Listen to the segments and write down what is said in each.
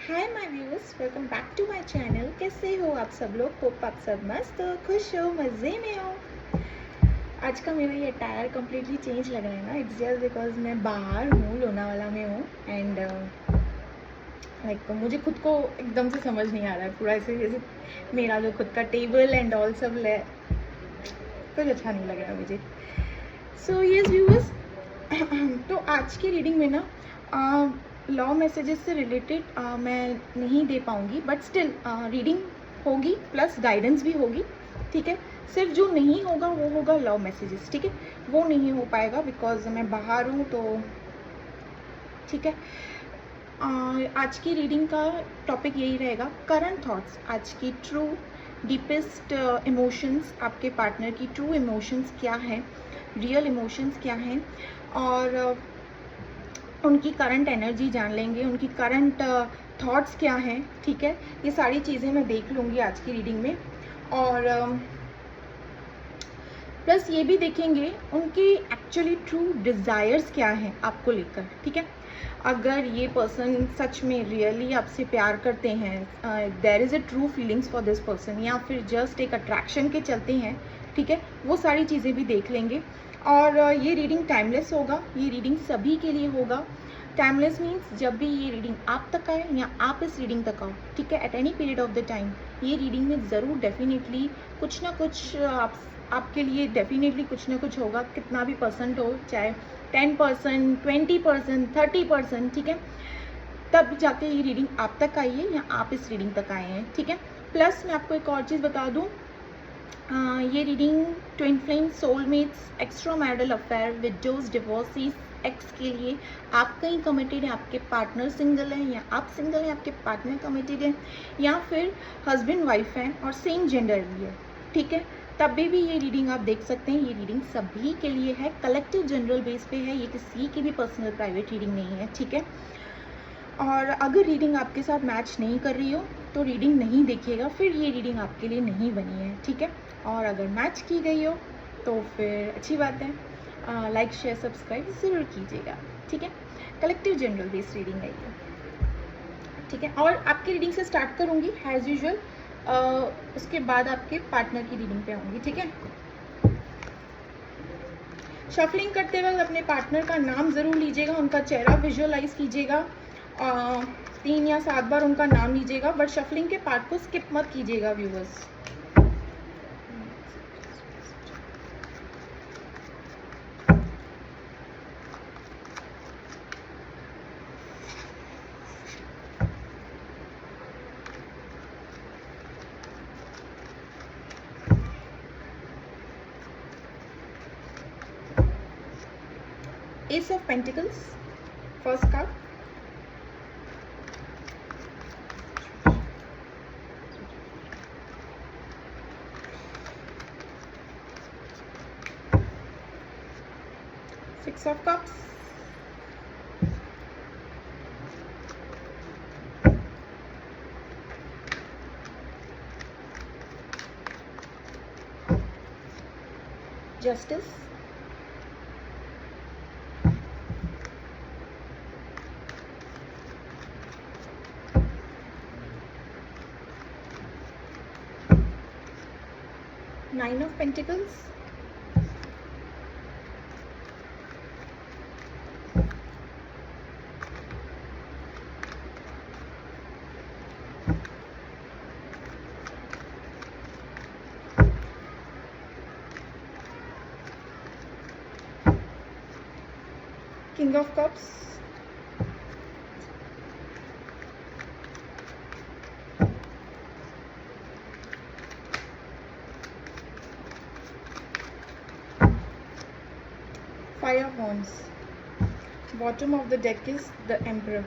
Hi my viewers, welcome back to my channel. कैसे हो आप सब लोग? होप आप सब मस्त हो, खुश हो, मज़े में हो। आज का मेरा ये अटायर कम्प्लीटली चेंज लग रहा है ना। इट्स जस्ट बिकॉज मैं बाहर हूँ, लोनावाला में हूँ एंड लाइक मुझे खुद को एकदम से समझ नहीं आ रहा है पूरा ऐसे जैसे मेरा जो खुद का टेबल एंड ऑल सब कुछ अच्छा नहीं लग रहा है मुझे। सो यस व्यूअर्स, तो आज की रीडिंग में ना लॉ मैसेजेस से रिलेटेड मैं नहीं दे पाऊँगी, बट स्टिल रीडिंग होगी प्लस गाइडेंस भी होगी, ठीक है। सिर्फ जो नहीं होगा वो होगा लॉ मैसेजेस, ठीक है। वो नहीं हो पाएगा बिकॉज मैं बाहर हूँ, तो ठीक है। आज की रीडिंग का टॉपिक यही रहेगा, करंट थॉट्स, आज की ट्रू डीपेस्ट इमोशंस, आपके पार्टनर की ट्रू इमोशंस क्या है, रियल इमोशंस क्या हैं, और उनकी करंट एनर्जी जान लेंगे, उनकी करंट थॉट्स क्या हैं, ठीक है। ये सारी चीज़ें मैं देख लूँगी आज की रीडिंग में, और प्लस ये भी देखेंगे उनकी एक्चुअली ट्रू डिज़ायर्स क्या हैं आपको लेकर, ठीक है। अगर ये पर्सन सच में रियली आपसे प्यार करते हैं, there is a true feelings for this person, या फिर जस्ट एक अट्रैक्शन के चलते हैं, ठीक है, वो सारी चीज़ें भी देख लेंगे। और ये रीडिंग टाइमलेस होगा, ये रीडिंग सभी के लिए होगा। टाइमलेस मीन्स जब भी ये रीडिंग आप तक आए या आप इस रीडिंग तक आओ, ठीक है, at any period of the time ये रीडिंग में ज़रूर डेफिनेटली कुछ ना कुछ आपके लिए डेफिनेटली कुछ ना कुछ होगा, कितना भी परसेंट हो, चाहे 10%, 20%, 30%, ठीक है। तब जाके ये रीडिंग आप तक आई है या आप इस रीडिंग तक आए हैं, ठीक है। प्लस मैं आपको एक और चीज़ बता दूँ, ये reading twin flame, soulmates, extra marital affair, widows, divorcees, ex के लिए, आप कहीं कमिटेड है, आपके पार्टनर सिंगल है, या आप सिंगल हैं आपके पार्टनर कमिटेड है, या फिर हस्बैंड वाइफ हैं और सेम जेंडर भी है, ठीक है। तब भी ये रीडिंग आप देख सकते हैं। ये रीडिंग सभी के लिए है, कलेक्टिव जनरल बेस पे है, ये किसी की भी पर्सनल प्राइवेट रीडिंग नहीं है, ठीक है। और अगर रीडिंग आपके साथ मैच नहीं कर रही हो तो रीडिंग नहीं देखिएगा, फिर ये रीडिंग आपके लिए नहीं बनी है, ठीक है। और अगर मैच की गई हो तो फिर अच्छी बात है, लाइक शेयर सब्सक्राइब ज़रूर कीजिएगा, ठीक है। कलेक्टिव जनरल बेस रीडिंग है ये, ठीक है। और आपकी रीडिंग से स्टार्ट करूँगी एज यूजुअल, उसके बाद आपके पार्टनर की रीडिंग पे आऊँगी, ठीक है। शफलिंग करते वक्त अपने पार्टनर का नाम ज़रूर लीजिएगा, उनका चेहरा विजुअलाइज कीजिएगा, 3 या 7 बार उनका नाम लीजिएगा, बट शफलिंग के पार्ट को स्किप मत कीजिएगा viewers. Ace of Pentacles, first card. Six of Cups. Justice. Nine of Pentacles. King of Cups. Five of Wands. Bottom of the deck is the Emperor.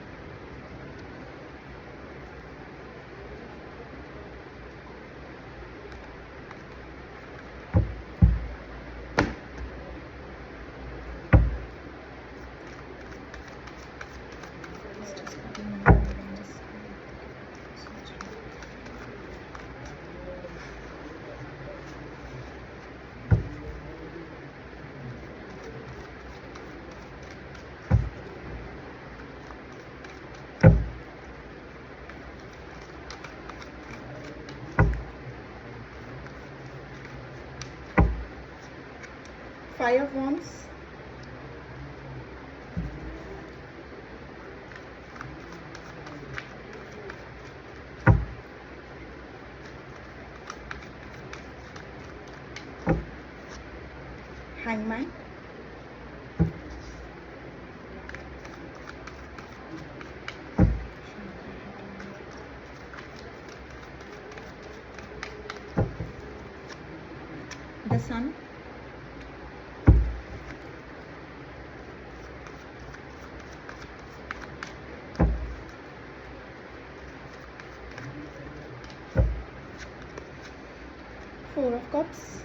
5 of Wands, Hangman, the Sun, Four of Cups,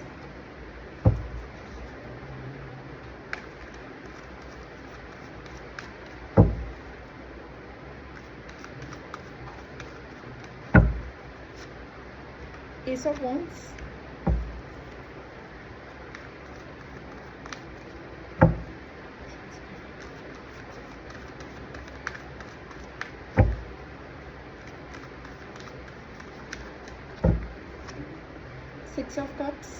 Ace of Wands, Six of Cups,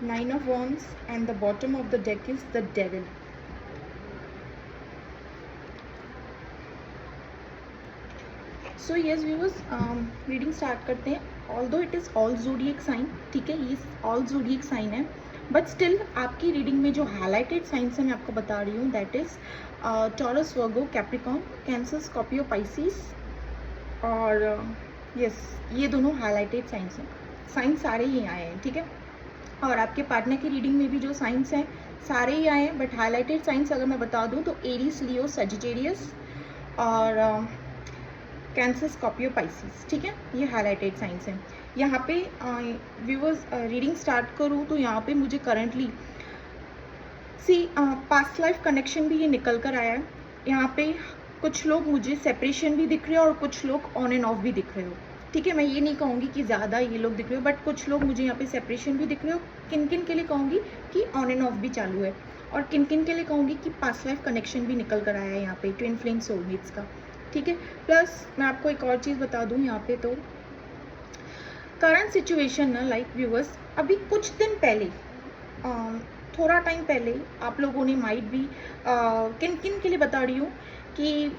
Nine of Wands, and the bottom of the deck is the Devil. So yes viewers, reading start करते हैं. Although it is all zodiac sign, ठीक है, ये all zodiac sign है, but still आपकी reading में जो highlighted science है मैं आपको बता रही हूँ, that is taurus, Virgo, Capricorn, cancer, Scorpio, Pisces और यस ये दोनों हाईलाइटेड साइंस हैं. साइंस सारे ही आए हैं, ठीक है. और आपके पार्टनर की रीडिंग में भी जो साइंस हैं सारे ही आए हैं, बट हाईलाइटेड साइंस अगर मैं बता दूं तो एरीज, लियो, सजिटेरियस और कैंसर, स्कॉर्पियो, पाइसिस, ठीक है, ये हाईलाइटेड साइंस हैं. यहाँ पे व्यूअर्स रीडिंग स्टार्ट करूँ तो यहाँ पे मुझे करंटली पास्ट लाइफ कनेक्शन भी ये निकल कर आया है. यहाँ पे कुछ लोग मुझे सेपरेशन भी दिख रहे हो और कुछ लोग ऑन एंड ऑफ भी दिख रहे हो, ठीक है. मैं ये नहीं कहूँगी कि ज़्यादा ये लोग दिख रहे हो, बट कुछ लोग मुझे यहाँ पे सेपरेशन भी दिख रहे हो. किन किन के लिए कहूँगी कि ऑन एंड ऑफ भी चालू है, और किन किन के लिए कहूँगी कि पास्ट लाइफ कनेक्शन भी निकल कर आया है यहाँ पे ट्विन फ्लेम सोलमेट्स का, ठीक है. प्लस मैं आपको एक और चीज़ बता दूँ यहाँ पे, तो करंट सिचुएशन ना, लाइक व्यूअर्स, अभी कुछ दिन पहले, थोड़ा टाइम पहले आप लोगों ने माइट भी किन किन के लिए बता रही हूँ कि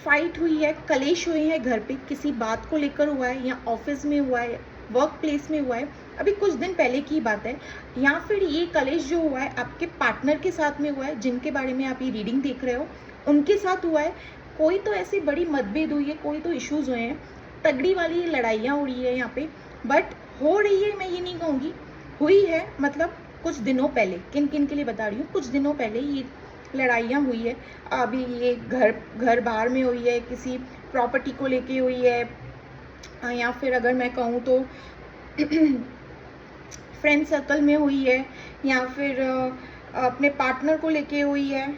फाइट हुई है, कलेश हुए हैं घर पे, किसी बात को लेकर हुआ है, या ऑफिस में हुआ है, वर्क प्लेस में हुआ है, अभी कुछ दिन पहले की बात है. या फिर ये कलेश जो हुआ है आपके पार्टनर के साथ में हुआ है, जिनके बारे में आप ये रीडिंग देख रहे हो उनके साथ हुआ है. कोई तो ऐसी बड़ी मतभेद हुई है, कोई तो इश्यूज हुए हैं, तगड़ी वाली लड़ाइयाँ हो रही है यहाँ पे, बट हो रही है, मैं ये नहीं कहूँगी हुई है, मतलब कुछ दिनों पहले. किन किन के लिए बता रही हूँ, कुछ दिनों पहले ये लड़ाइयाँ हुई है. अभी ये घर बाहर में हुई है, किसी प्रॉपर्टी को लेके हुई है, या फिर अगर मैं कहूँ तो फ्रेंड सर्कल में हुई है, या फिर अपने पार्टनर को लेके हुई है,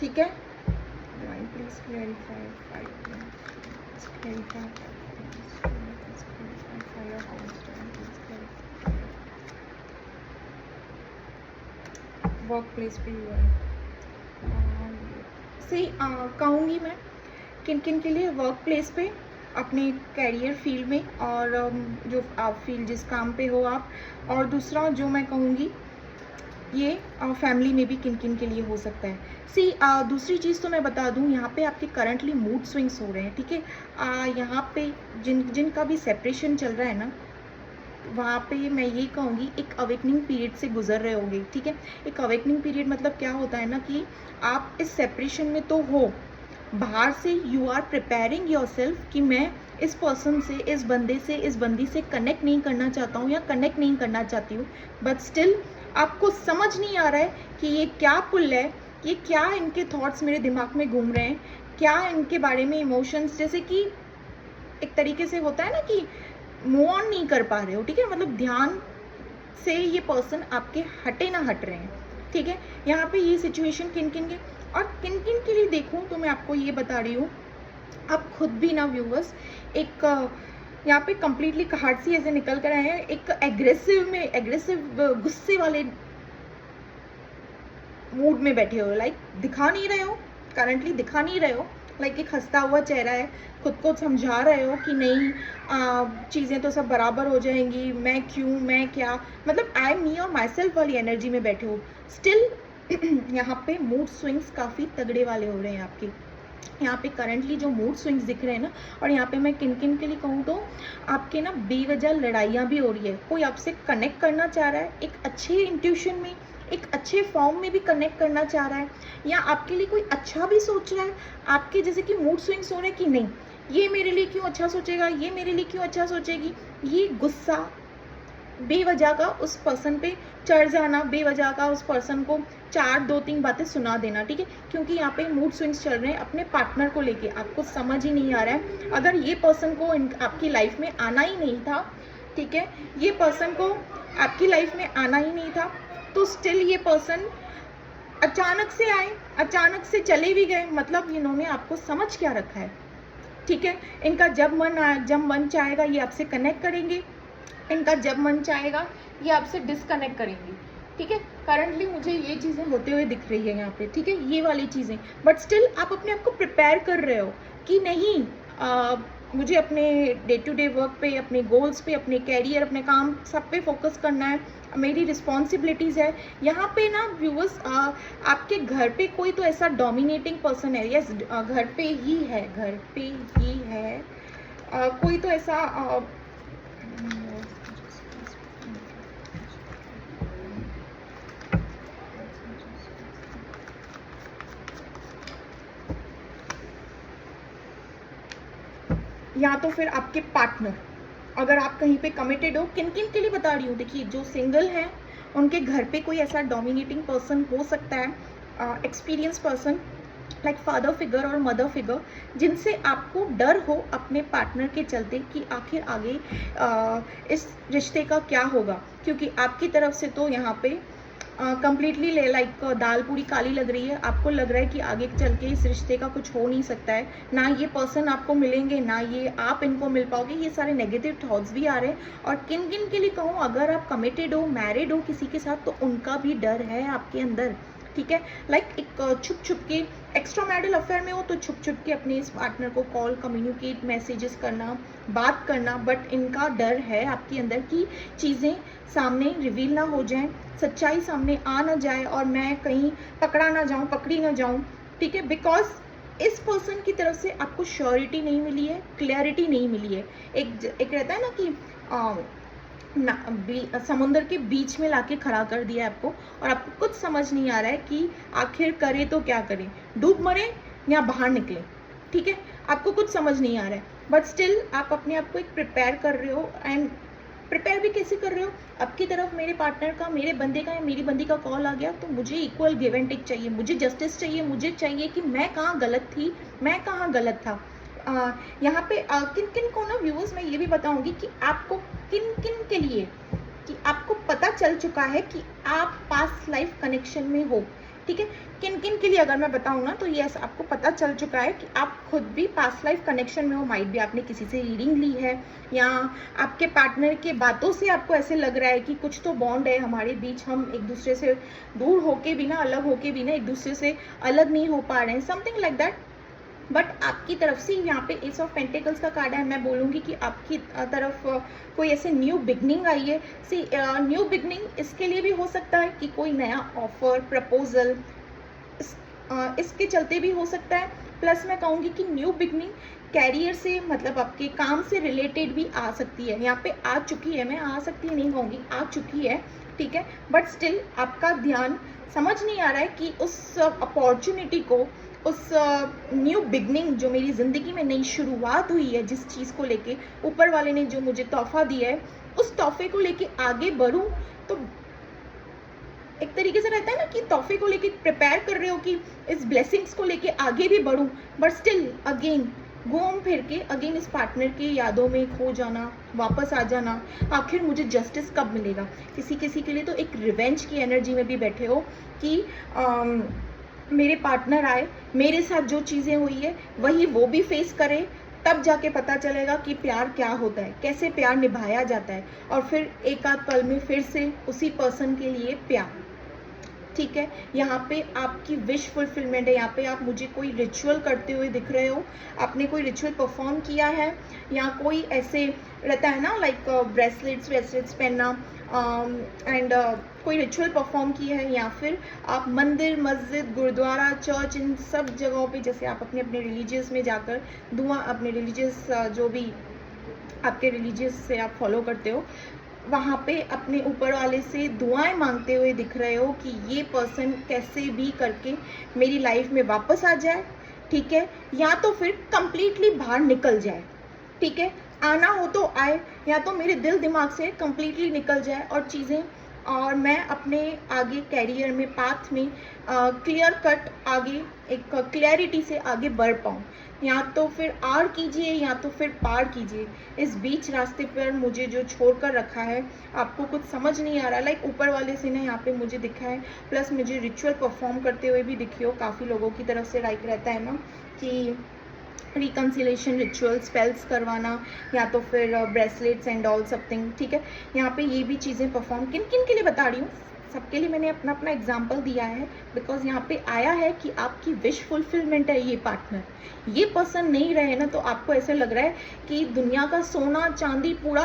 ठीक है. प्लीज क्लैरिफाई वर्क प्लेस पे हुआ है. सही कहूँगी मैं किन किन के लिए, वर्क प्लेस पे, अपने कैरियर फील्ड में, और जो आप फील्ड जिस काम पे हो आप, और दूसरा जो मैं कहूँगी ये फैमिली में भी किन किन के लिए हो सकता है. दूसरी चीज़ तो मैं बता दूँ, यहाँ पे आपके करंटली मूड स्विंग्स हो रहे हैं, ठीक है. यहाँ पे जिनका भी सेपरेशन चल रहा है ना, वहाँ पे मैं ये कहूँगी एक अवेकनिंग पीरियड से गुजर रहे होंगे, ठीक है. एक अवेकनिंग पीरियड मतलब क्या होता है ना, कि आप इस सेपरेशन में तो हो, बाहर से you are preparing yourself कि मैं इस पर्सन से, इस बंदे से, इस बंदी से कनेक्ट नहीं करना चाहता हूँ या कनेक्ट नहीं करना चाहती हूँ, बट स्टिल आपको समझ नहीं आ रहा है कि ये क्या पुल है, ये क्या इनके थॉट्स मेरे दिमाग में घूम रहे हैं, क्या इनके बारे में इमोशंस, जैसे कि एक तरीके से होता है ना कि मूव ऑन नहीं कर पा रहे हो, ठीक है. मतलब ध्यान से ये पर्सन आपके हटे ना हट रहे हैं, ठीक है. यहाँ पे ये सिचुएशन किन किन के और किन किन के लिए देखूँ तो मैं आपको ये बता रही हूँ, आप खुद भी ना व्यूवर्स, एक यहाँ पे कम्प्लीटली कार्ड सी ऐसे निकल कर आए हैं, एक एग्रेसिव गुस्से वाले मूड में बैठे हो, लाइक दिखा नहीं रहे हो, करंटली दिखा नहीं रहे हो, लाइक एक हंसता हुआ चेहरा है, खुद को समझा रहे हो कि नहीं चीज़ें तो सब बराबर हो जाएंगी, मैं क्यों, मैं क्या, मतलब आई एम मी और माई सेल्फ वाली एनर्जी में बैठे हो। स्टिल यहाँ पे मूड स्विंग्स काफ़ी तगड़े वाले हो रहे हैं आपके। यहाँ पे करंटली जो मूड स्विंग्स दिख रहे हैं ना, और यहाँ पे मैं किन किन के लिए कहूँ तो आपके ना बेवजह लड़ाइयाँ भी हो रही है। कोई आपसे कनेक्ट करना चाह रहा है एक अच्छे इंट्यूशन में, एक अच्छे फॉर्म में भी कनेक्ट करना चाह रहा है, या आपके लिए कोई अच्छा भी सोच रहा है। आपके जैसे कि मूड स्विंग्स हो रहे हैं कि नहीं ये मेरे लिए क्यों अच्छा सोचेगा, ये मेरे लिए क्यों अच्छा सोचेगी, ये गुस्सा बेवजह का उस पर्सन पे चढ़ जाना, बेवजह का उस पर्सन को 4-2-3 बातें सुना देना, ठीक है। क्योंकि यहाँ पे मूड स्विंग्स चल रहे हैं अपने पार्टनर को लेके, आपको समझ ही नहीं आ रहा है। अगर ये पर्सन को आपकी लाइफ में आना ही नहीं था, ठीक है, ये पर्सन को आपकी लाइफ में आना ही नहीं था, तो स्टिल ये पर्सन अचानक से आए, अचानक से चले भी गए, मतलब इन्होंने आपको समझ क्या रखा है, ठीक है। इनका जब मन चाहेगा ये आपसे कनेक्ट करेंगे, इनका जब मन चाहेगा ये आपसे डिस्कनेक्ट करेंगे, ठीक है। करंटली मुझे ये चीज़ें होते हुए दिख रही है यहाँ पे, ठीक है, ये वाली चीज़ें। बट स्टिल आप अपने आप को प्रिपेयर कर रहे हो कि नहीं मुझे अपने डे टू डे वर्क पे, अपने गोल्स पे, अपने कैरियर, अपने काम सब पे फोकस करना है, मेरी रिस्पॉन्सिबिलिटीज़ है। यहाँ पे ना व्यूअर्स आपके घर पे कोई तो ऐसा डोमिनेटिंग पर्सन है, यस घर पे ही है, घर पे ही है, कोई तो ऐसा या तो फिर आपके पार्टनर, अगर आप कहीं पे कमिटेड हो, किन किन के लिए बता रही हूँ, देखिए जो सिंगल हैं उनके घर पे कोई ऐसा डोमिनेटिंग पर्सन हो सकता है, experience person like father figure और मदर फिगर, जिनसे आपको डर हो अपने पार्टनर के चलते कि आखिर आगे इस रिश्ते का क्या होगा। क्योंकि आपकी तरफ से तो यहाँ पे कंप्लीटली लाइक दाल पूरी काली लग रही है, आपको लग रहा है कि आगे चल के इस रिश्ते का कुछ हो नहीं सकता है, ना ये पर्सन आपको मिलेंगे, ना ये आप इनको मिल पाओगे, ये सारे नेगेटिव थॉट्स भी आ रहे हैं। और किन किन के लिए कहूँ, अगर आप कमिटेड हो, मैरिड हो किसी के साथ, तो उनका भी डर है आपके अंदर, ठीक है। लाइक एक छुप छुप के एक्स्ट्रा मैरिटल अफेयर में हो तो छुप छुप के अपने इस पार्टनर को कॉल, कम्युनिकेट, मैसेजेस करना, बात करना, बट इनका डर है आपके अंदर कि चीज़ें सामने रिवील ना हो जाएं, सच्चाई सामने आ ना जाए और मैं कहीं पकड़ा ना जाऊं, पकड़ी ना जाऊं, ठीक है। बिकॉज इस पर्सन की तरफ से आपको श्योरिटी नहीं मिली है, क्लैरिटी नहीं मिली है। एक रहता है ना कि समुद्र के बीच में लाके खड़ा कर दिया आपको, और आपको कुछ समझ नहीं आ रहा है कि आखिर करे तो क्या करें, डूब मरे या बाहर निकले, ठीक है। आपको कुछ समझ नहीं आ रहा है, बट स्टिल आप अपने आप को एक प्रिपेयर कर रहे हो। एंड प्रिपेयर भी कैसे कर रहे हो, आपकी तरफ मेरे पार्टनर का, मेरे बंदे का या मेरी बंदी का कॉल आ गया तो मुझे इक्वल गिव एंड टेक चाहिए, मुझे जस्टिस चाहिए, मुझे चाहिए कि मैं कहाँ गलत थी, मैं कहाँ गलत था। यहाँ पे किन किन को ना व्यूअर्स मैं ये भी बताऊंगी कि आपको किन किन के लिए, कि आपको पता चल चुका है कि आप पास्ट लाइफ कनेक्शन में हो, ठीक है। किन किन के लिए अगर मैं बताऊँ ना तो यस आपको पता चल चुका है कि आप खुद भी पास्ट लाइफ कनेक्शन में हो। माइट भी आपने किसी से रीडिंग ली है, या आपके पार्टनर के बातों से आपको ऐसे लग रहा है कि कुछ तो बॉन्ड है हमारे बीच, हम एक दूसरे से दूर होके भी ना, अलग होके भी ना एक दूसरे से अलग नहीं हो पा रहे हैं, समथिंग लाइक दैट। बट आपकी तरफ से यहाँ पे एस ऑफ पेंटिकल्स का कार्ड है, मैं बोलूँगी कि आपकी तरफ कोई ऐसे न्यू बिगनिंग आई है। सी न्यू बिगनिंग इसके लिए भी हो सकता है कि कोई नया ऑफर, प्रपोजल इसके चलते भी हो सकता है। प्लस मैं कहूँगी कि न्यू बिगनिंग कैरियर से, मतलब आपके काम से रिलेटेड भी आ सकती है, यहाँ पे आ चुकी है, मैं आ सकती है नहीं कहूँगी, आ चुकी है, ठीक है। बट स्टिल आपका ध्यान समझ नहीं आ रहा है कि उस अपॉर्चुनिटी को, उस न्यू बिगनिंग जो मेरी ज़िंदगी में नई शुरुआत हुई है, जिस चीज़ को लेके ऊपर वाले ने जो मुझे तोहफा दिया है, उस तोहफे को लेके आगे बढ़ूँ। तो एक तरीके से रहता है ना कि तोहफे को लेके प्रिपेयर कर रहे हो कि इस ब्लेसिंग्स को लेके आगे भी बढ़ूँ, बट स्टिल अगेन घूम फिर के अगेन इस पार्टनर की यादों में खो जाना, वापस आ जाना, आखिर मुझे जस्टिस कब मिलेगा। किसी किसी के लिए तो एक रिवेंज की एनर्जी में भी बैठे हो कि मेरे पार्टनर आए, मेरे साथ जो चीज़ें हुई है वही वो भी फेस करे, तब जाके पता चलेगा कि प्यार क्या होता है, कैसे प्यार निभाया जाता है, और फिर एक आध पल में फिर से उसी पर्सन के लिए प्यार। ठीक है। यहाँ पे आपकी विश फुलफिलमेंट है, यहाँ पे आप मुझे कोई रिचुअल करते हुए दिख रहे हो, आपने कोई रिचुअल परफॉर्म किया है, या कोई ऐसे रहता है ना लाइक ब्रेसलेट्स वेसलेट्स पहनना, एंड कोई रिचुअल परफॉर्म किया है, या फिर आप मंदिर मस्जिद गुरुद्वारा चर्च इन सब जगहों पे जैसे आप अपने अपने रिलीजियस में जाकर दुआ अपने रिलीजियस जो भी आपके रिलीजियस से आप फॉलो करते हो वहाँ पे अपने ऊपर वाले से दुआएं मांगते हुए दिख रहे हो कि ये पर्सन कैसे भी करके मेरी लाइफ में वापस आ जाए, ठीक है, या तो फिर कंप्लीटली बाहर निकल जाए, ठीक है, आना हो तो आए, या तो मेरे दिल दिमाग से कंप्लीटली निकल जाए और चीज़ें, और मैं अपने आगे कैरियर में पाथ में क्लियर कट आगे एक क्लैरिटी से आगे बढ़ पाऊँ। या तो फिर आर कीजिए या तो फिर पार कीजिए, इस बीच रास्ते पर मुझे जो छोड़ कर रखा है आपको कुछ समझ नहीं आ रहा। लाइक ऊपर वाले से ने यहाँ पे मुझे दिखा है, प्लस मुझे रिचुअल परफॉर्म करते हुए भी दिखी हो। काफ़ी लोगों की तरफ से लाइक रहता है ना कि रिकन्सिलेशन रिचुअल स्पेल्स करवाना, या तो फिर ब्रेसलेट्स एंड ऑल समथिंग, ठीक है। यहाँ पे ये भी चीज़ें परफॉर्म किन किन के लिए बता रही हूँ, सबके लिए मैंने अपना अपना एग्जाम्पल दिया है, बिकॉज यहाँ पे आया है कि आपकी विश फुलफिलमेंट है ये पार्टनर। ये पर्सन नहीं रहे ना तो आपको ऐसे लग रहा है कि दुनिया का सोना चांदी पूरा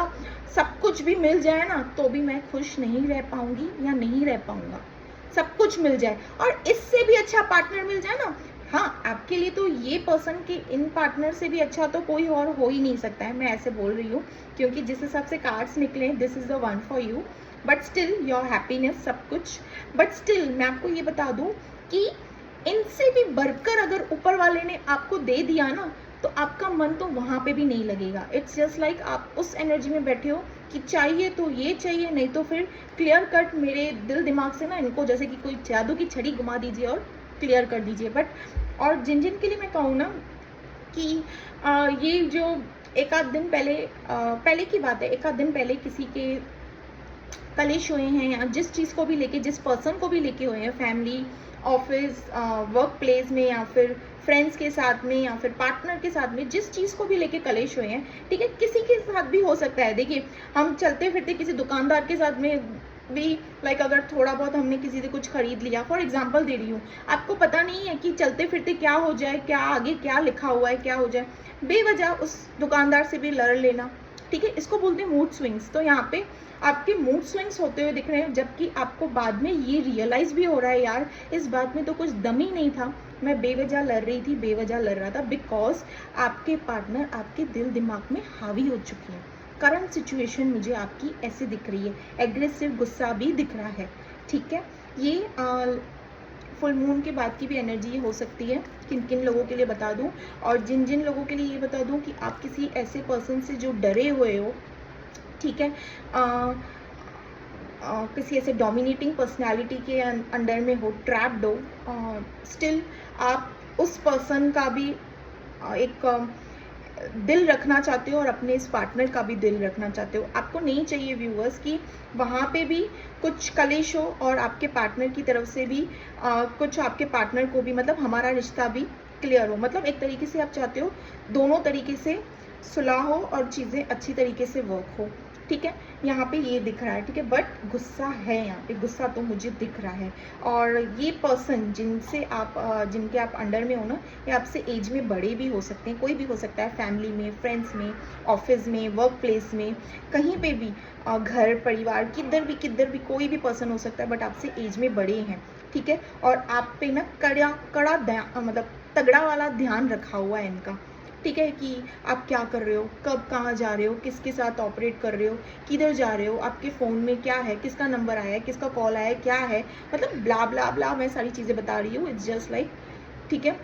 सब कुछ भी मिल जाए ना तो भी मैं खुश नहीं रह पाऊंगी या नहीं रह पाऊंगा। सब कुछ मिल जाए और इससे भी अच्छा पार्टनर मिल जाए ना, हाँ आपके लिए तो ये पर्सन के इन पार्टनर से भी अच्छा तो कोई और हो ही नहीं सकता है। मैं ऐसे बोल रही हूँ क्योंकि जिस हिसाब से कार्ड्स निकले, this is the one for you, but still your happiness सब कुछ। बट स्टिल मैं आपको ये बता दूं कि इनसे भी बढ़कर अगर ऊपर वाले ने आपको दे दिया ना तो आपका मन तो वहाँ पे भी नहीं लगेगा। इट्स जस्ट लाइक आप उस एनर्जी में बैठे हो कि चाहिए तो ये चाहिए, नहीं तो फिर क्लियर कट मेरे दिल दिमाग से ना इनको जैसे कि कोई जादू की छड़ी घुमा दीजिए और क्लियर कर दीजिए। बट और जिन जिन के लिए मैं कहूँ ना कि ये जो एक आध दिन पहले पहले की बात है, एक आध दिन पहले किसी के कलेश हुए हैं या जिस चीज़ को भी लेके जिस पर्सन को भी लेके हुए हैं, फैमिली ऑफिस वर्क प्लेस में या फिर फ्रेंड्स के साथ में या फिर पार्टनर के साथ में, जिस चीज़ को भी लेके कलेश हुए हैं, ठीक है, किसी के साथ भी हो सकता है। देखिए हम चलते फिरते किसी दुकानदार के साथ में भी लाइक अगर थोड़ा बहुत हमने किसी से कुछ खरीद लिया, फॉर एग्जांपल दे रही हूँ, आपको पता नहीं है कि चलते फिरते क्या हो जाए, क्या आगे क्या लिखा हुआ है, क्या हो जाए, बेवजह उस दुकानदार से भी लड़ लेना, ठीक है, इसको बोलते हैं मूड स्विंग्स। तो यहाँ पे आपके मूड स्विंग्स होते हुए दिख रहे हैं, जबकि आपको बाद में ये रियलाइज भी हो रहा है यार इस बात में तो कुछ दम ही नहीं था, मैं बेवजह लड़ रही थी, बेवजह लड़ रहा था, बिकॉज आपके पार्टनर आपके दिल दिमाग में हावी हो चुकी है। करंट सिचुएशन मुझे आपकी ऐसे दिख रही है, एग्रेसिव गुस्सा भी दिख रहा है, ठीक है। ये फुल मून के बाद की भी एनर्जी हो सकती है, किन किन लोगों के लिए बता दूं, और जिन जिन लोगों के लिए ये बता दूं कि आप किसी ऐसे पर्सन से जो डरे हुए हो, ठीक है, किसी ऐसे डोमिनेटिंग पर्सनालिटी के अंडर में हो, ट्रैप्ड हो, स्टिल आप उस पर्सन का भी एक दिल रखना चाहते हो और अपने इस पार्टनर का भी दिल रखना चाहते हो। आपको नहीं चाहिए व्यूअर्स कि वहाँ पे भी कुछ कलेश हो और आपके पार्टनर की तरफ से भी कुछ आपके पार्टनर को भी, मतलब हमारा रिश्ता भी क्लियर हो। मतलब एक तरीके से आप चाहते हो दोनों तरीके से सुलह हो और चीज़ें अच्छी तरीके से वर्क हो, ठीक है। यहाँ पे ये दिख रहा है, ठीक है, बट गुस्सा है, यहाँ पे गुस्सा तो मुझे दिख रहा है। और ये पर्सन जिनसे आप जिनके आप अंडर में हो ना, ये आपसे एज में बड़े भी हो सकते हैं, कोई भी हो सकता है, फैमिली में, फ्रेंड्स में, ऑफिस में, वर्क प्लेस में, कहीं पे भी, घर परिवार किधर भी कोई भी पर्सन हो सकता है, बट आपसे एज में बड़े हैं, ठीक है। और आप पे ना कड़ा मतलब तगड़ा वाला ध्यान रखा हुआ है इनका, ठीक है, कि आप क्या कर रहे हो, कब कहाँ जा रहे हो, किसके साथ ऑपरेट कर रहे हो, किधर जा रहे हो, आपके फ़ोन में क्या है, किसका नंबर आया है, किसका कॉल आया है, क्या है, मतलब ब्ला ब्ला ब्ला मैं सारी चीज़ें बता रही हूँ। इट्स जस्ट लाइक, ठीक है,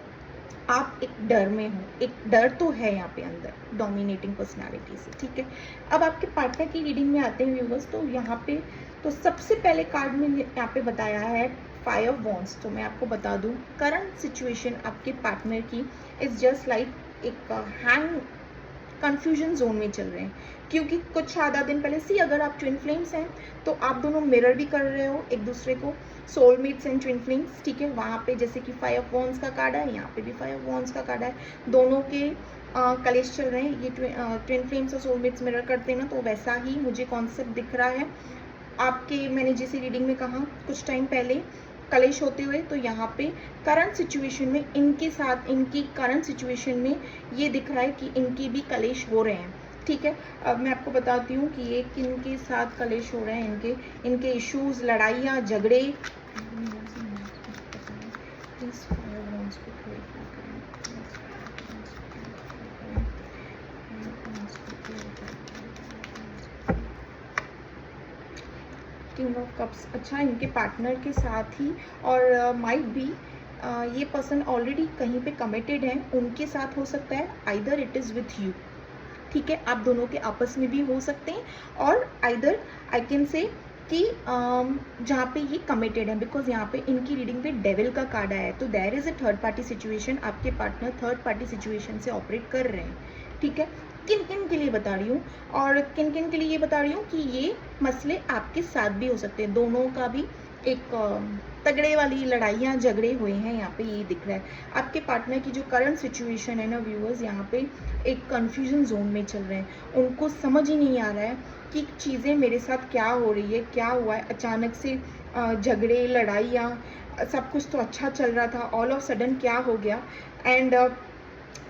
आप एक डर में हो, एक डर तो है यहाँ पे अंदर डोमिनेटिंग पर्सनालिटी से, ठीक है। अब आपके पार्टनर की रीडिंग में आते हैं व्यूअर्स, तो यहाँ पे तो सबसे पहले कार्ड में यहाँ पे बताया है फाइव ऑफ वॉन्ड्स। तो मैं आपको बता दूँ करंट सिचुएशन आपके पार्टनर की इज़ जस्ट लाइक एक हैंग कंफ्यूजन जोन में चल रहे हैं, क्योंकि कुछ आधा दिन पहले सी अगर आप ट्विन फ्लेम्स हैं तो आप दोनों मिरर भी कर रहे हो एक दूसरे को, सोलमेट्स एंड ट्विन फ्लेम्स, ठीक है। वहाँ पे जैसे कि फाइव ऑफ वॉन्ड्स का कार्ड है, यहाँ पे भी फाइव ऑफ वॉन्ड्स का कार्ड है, दोनों के कलेश चल रहे हैं। ये ट्विन फ्लेम्स और सोलमेट्स मिरर करते हैं ना, तो वैसा ही मुझे कॉन्सेप्ट दिख रहा है आपके। मैंने जैसे रीडिंग में कहा कुछ टाइम पहले कलेश होते हुए, तो यहाँ पे करंट सिचुएशन में इनके साथ, इनकी करंट सिचुएशन में ये दिख रहा है कि इनके भी कलेश हो रहे हैं। ठीक है, अब मैं आपको बताती हूँ कि ये किन के साथ कलेश हो रहे हैं, इनके इश्यूज, लड़ाइयाँ, झगड़े। किंग ऑफ कप्स, अच्छा इनके पार्टनर के साथ ही, और माइट बी ये पर्सन ऑलरेडी कहीं पे कमिटेड है, उनके साथ हो सकता है, either it is with you. ठीक है, आप दोनों के आपस में भी हो सकते हैं, और आइदर आई कैन से कि जहाँ पे ये कमिटेड है, बिकॉज यहाँ पे इनकी रीडिंग पे डेविल का कार्ड आया है, तो there is a third party situation, आपके पार्टनर थर्ड पार्टी सिचुएशन से ऑपरेट कर रहे हैं। ठीक है, किन किन के लिए बता रही हूँ, और किन किन के लिए ये बता रही हूँ कि ये मसले आपके साथ भी हो सकते हैं, दोनों का भी एक तगड़े वाली लड़ाइयाँ झगड़े हुए हैं, यहाँ पे ये दिख रहा है। आपके पार्टनर की जो करंट सिचुएशन है ना व्यूअर्स, यहाँ पे एक कंफ्यूजन जोन में चल रहे हैं, उनको समझ ही नहीं आ रहा है कि चीज़ें मेरे साथ क्या हो रही है, क्या हुआ है, अचानक से झगड़े, लड़ाइयाँ, सब कुछ तो अच्छा चल रहा था, ऑल ऑफ सडन क्या हो गया। एंड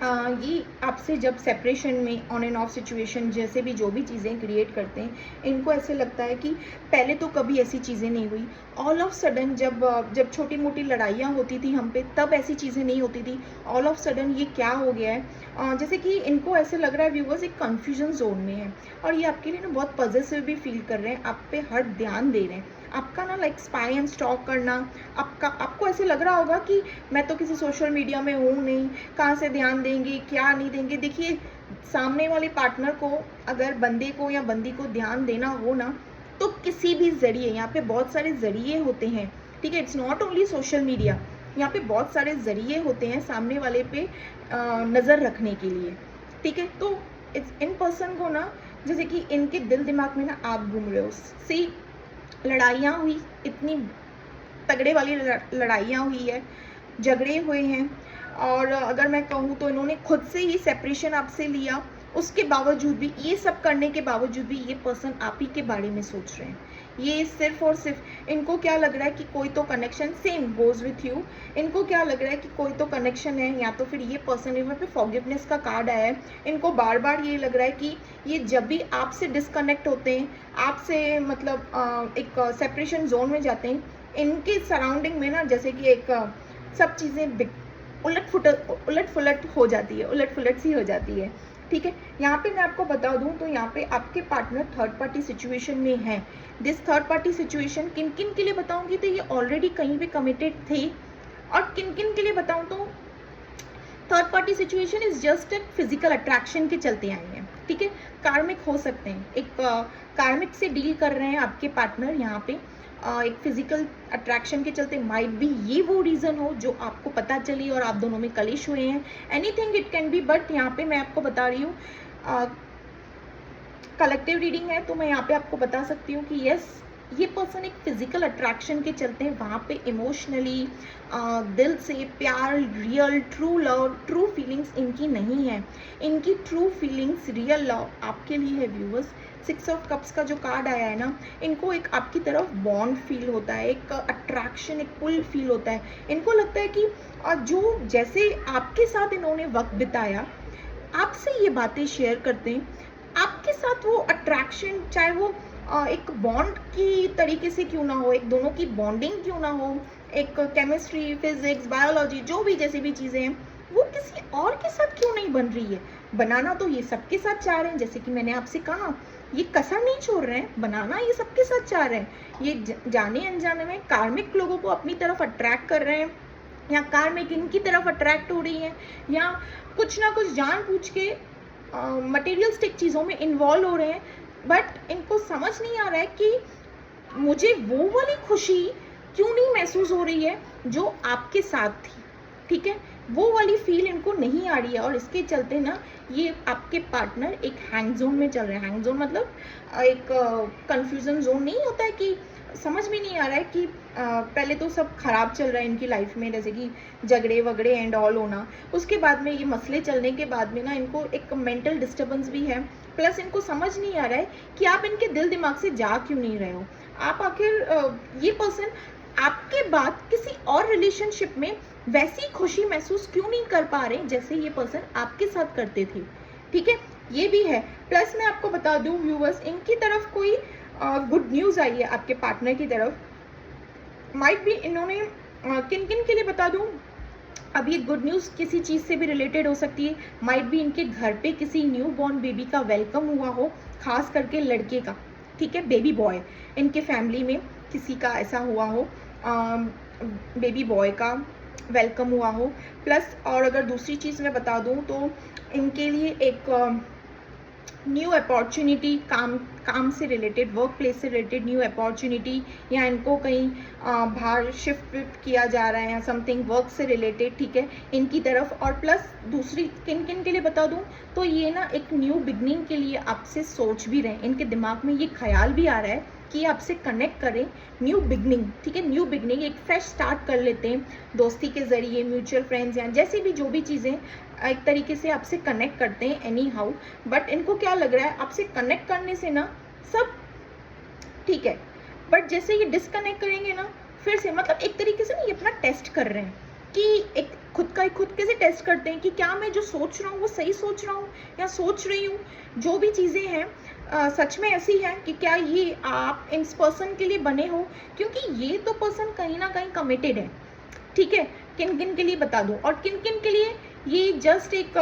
ये आपसे जब सेपरेशन में ऑन एंड ऑफ सिचुएशन जैसे भी जो भी चीज़ें क्रिएट करते हैं, इनको ऐसे लगता है कि पहले तो कभी ऐसी चीज़ें नहीं हुई, ऑल ऑफ सडन जब छोटी मोटी लड़ाइयाँ होती थी हम पे, तब ऐसी चीज़ें नहीं होती थी, ऑल ऑफ सडन ये क्या हो गया है। जैसे कि इनको ऐसे लग रहा है व्यूवर्स, एक कन्फ्यूजन जोन में है, और ये आपके लिए ना बहुत पॉजिटिव भी फील कर रहे हैं, आप पे हर ध्यान दे रहे हैं, आपका ना लाइक स्पाई एंड स्टॉक करना, आपको ऐसे लग रहा होगा कि मैं तो किसी सोशल मीडिया में हूँ नहीं, कहाँ से ध्यान देंगे, क्या नहीं देंगे। देखिए, सामने वाले पार्टनर को, अगर बंदे को या बंदी को ध्यान देना हो ना, तो किसी भी जरिए, यहाँ पे बहुत सारे जरिए होते हैं। ठीक है, it's not only social media, यहाँ पे बहुत सारे जरिए होते हैं सामने वाले पे नज़र रखने के लिए। ठीक है, तो इन पर्सन को ना, जैसे कि इनके दिल दिमाग में ना आप घूम रहे हो, सी लड़ाइयाँ हुई, इतनी तगड़े वाली लड़ाइयाँ हुई है, झगड़े हुए हैं, और अगर मैं कहूँ तो इन्होंने खुद से ही सेपरेशन आपसे लिया, उसके बावजूद भी, ये सब करने के बावजूद भी ये पर्सन आप ही के बारे में सोच रहे हैं। ये सिर्फ और सिर्फ इनको क्या लग रहा है कि कोई तो connection, same goes with you, इनको क्या लग रहा है कि कोई तो कनेक्शन है, या तो फिर ये पर्सन, यहाँ पे फॉरगिवनेस का कार्ड आया है, इनको बार बार ये लग रहा है कि ये जब भी आपसे डिस्कनेक्ट होते हैं, आपसे मतलब एक सेपरेशन जोन में जाते हैं, इनके सराउंडिंग में ना जैसे कि एक सब चीज़ें उलट फुलट हो जाती है, उलट फुलट सी हो जाती है। ठीक है, यहाँ पे मैं आपको बता दूं तो यहाँ पे आपके पार्टनर थर्ड पार्टी सिचुएशन में है। दिस थर्ड पार्टी सिचुएशन किन किन के लिए बताऊंगी तो ये ऑलरेडी कहीं पे कमिटेड थे, और किन किन के लिए बताऊं तो third party situation is just एक फिजिकल अट्रैक्शन के चलते आए हैं। ठीक है, कार्मिक हो सकते हैं, एक कार्मिक से डील कर रहे हैं आपके पार्टनर यहाँ पे, एक फिजिकल अट्रैक्शन के चलते, माइट भी ये वो रीज़न हो जो आपको पता चली और आप दोनों में कलेश हुए हैं, anything it can be. But यहाँ पे मैं आपको बता रही हूँ, कलेक्टिव रीडिंग है, तो मैं यहाँ पे आपको बता सकती हूँ कि यस, ये पर्सन एक फिजिकल अट्रैक्शन के चलते हैं, वहाँ पे इमोशनली दिल से प्यार, real true love, true feelings इनकी नहीं है। इनकी ट्रू फीलिंग्स, रियल लव आपके लिए है व्यूवर्स। 6 ऑफ कप्स का जो कार्ड आया है ना, इनको एक आपकी तरफ बॉन्ड फील होता है, एक अट्रैक्शन, एक पुल फील होता है। इनको लगता है कि जो जैसे आपके साथ इन्होंने वक्त बिताया, आपसे ये बातें शेयर करते हैं, आपके साथ वो अट्रैक्शन, चाहे वो एक बॉन्ड की तरीके से क्यों ना हो, एक दोनों की बॉन्डिंग क्यों ना हो, एक केमिस्ट्री, फिजिक्स, बायोलॉजी, जो भी जैसी भी चीज़ें हैं, वो किसी और के साथ क्यों नहीं बन रही है। बनाना तो ये सबके साथ चाह रहे हैं, जैसे कि मैंने आपसे कहा, ये कसर नहीं छोड़ रहे हैं, बनाना ये सबके साथ चाह रहे हैं। ये जाने अनजाने में कार्मिक लोगों को अपनी तरफ अट्रैक्ट कर रहे हैं, या कार्मिक इनकी तरफ अट्रैक्ट हो रही है, या कुछ ना कुछ जानबूझ के मटेरियलिस्टिक चीज़ों में इन्वॉल्व हो रहे हैं। बट इनको समझ नहीं आ रहा है कि मुझे वो वाली खुशी क्यों नहीं महसूस हो रही है जो आपके साथ थी। ठीक है, वो वाली फील इनको नहीं आ रही है, और इसके चलते ना ये आपके पार्टनर एक हैंग जोन में चल रहे हैं। हैंग जोन मतलब एक कंफ्यूजन जोन नहीं होता है कि समझ में नहीं आ रहा है कि पहले तो सब खराब चल रहा है इनकी लाइफ में, जैसे कि झगड़े वगड़े एंड ऑल होना, उसके बाद में ये मसले चलने के बाद में ना इनको एक मेंटल डिस्टर्बेंस भी है, प्लस इनको समझ नहीं आ रहा है कि आप इनके दिल दिमाग से जा क्यों नहीं रहे हो। आप आखिर ये पर्सन आपके बाद किसी और रिलेशनशिप में वैसी खुशी महसूस क्यों नहीं कर पा रहे जैसे ये पर्सन आपके साथ करते थे, ठीक है, ये भी है। प्लस मैं आपको बता दूं व्यूवर्स, इनकी तरफ कोई गुड न्यूज़ आई है आपके पार्टनर की तरफ, माइट भी इन्होंने किन किन के लिए बता दूं, अब ये गुड न्यूज़ किसी चीज़ से भी रिलेटेड हो सकती है, माइट भी इनके घर पे किसी न्यू बॉर्न बेबी का वेलकम हुआ हो, खास करके लड़के का, ठीक है, बेबी बॉय, इनके फैमिली में किसी का ऐसा हुआ हो, बेबी बॉय का वेलकम हुआ हो। प्लस और अगर दूसरी चीज़ मैं बता दूं तो इनके लिए एक न्यू अपॉर्चुनिटी, काम से रिलेटेड, वर्क प्लेस से रिलेटेड न्यू अपॉर्चुनिटी, या इनको कहीं बाहर शिफ्ट किया जा रहा है या समथिंग वर्क से रिलेटेड, ठीक है, इनकी तरफ। और प्लस दूसरी किन किन के लिए बता दूं तो ये ना एक न्यू बिगनिंग के लिए आपसे सोच भी रहे हैं, इनके दिमाग में ये ख्याल भी आ रहा है कि आपसे कनेक्ट करें, न्यू बिगनिंग, ठीक है, न्यू बिगनिंग, एक फ्रेश स्टार्ट कर लेते हैं दोस्ती के ज़रिए, म्यूचुअल फ्रेंड्स या जैसी भी जो भी चीज़ें एक तरीके से आपसे कनेक्ट करते हैं एनी हाउ। बट इनको क्या लग रहा है, आपसे कनेक्ट करने से ना सब ठीक है, बट जैसे ये डिस्कनेक्ट करेंगे ना फिर से, मतलब एक तरीके से ना ये अपना टेस्ट कर रहे हैं कि एक खुद कैसे टेस्ट करते हैं कि क्या मैं जो सोच रहा हूँ वो सही सोच रहा हूँ या सोच रही हूँ, जो भी चीज़ें हैं सच में ऐसी हैं कि क्या ये आप इस पर्सन के लिए बने हो, क्योंकि ये तो पर्सन कहीं ना कहीं कमिटेड है, ठीक है। किन किन के लिए बता दूँ, और किन किन के लिए ये जस्ट एक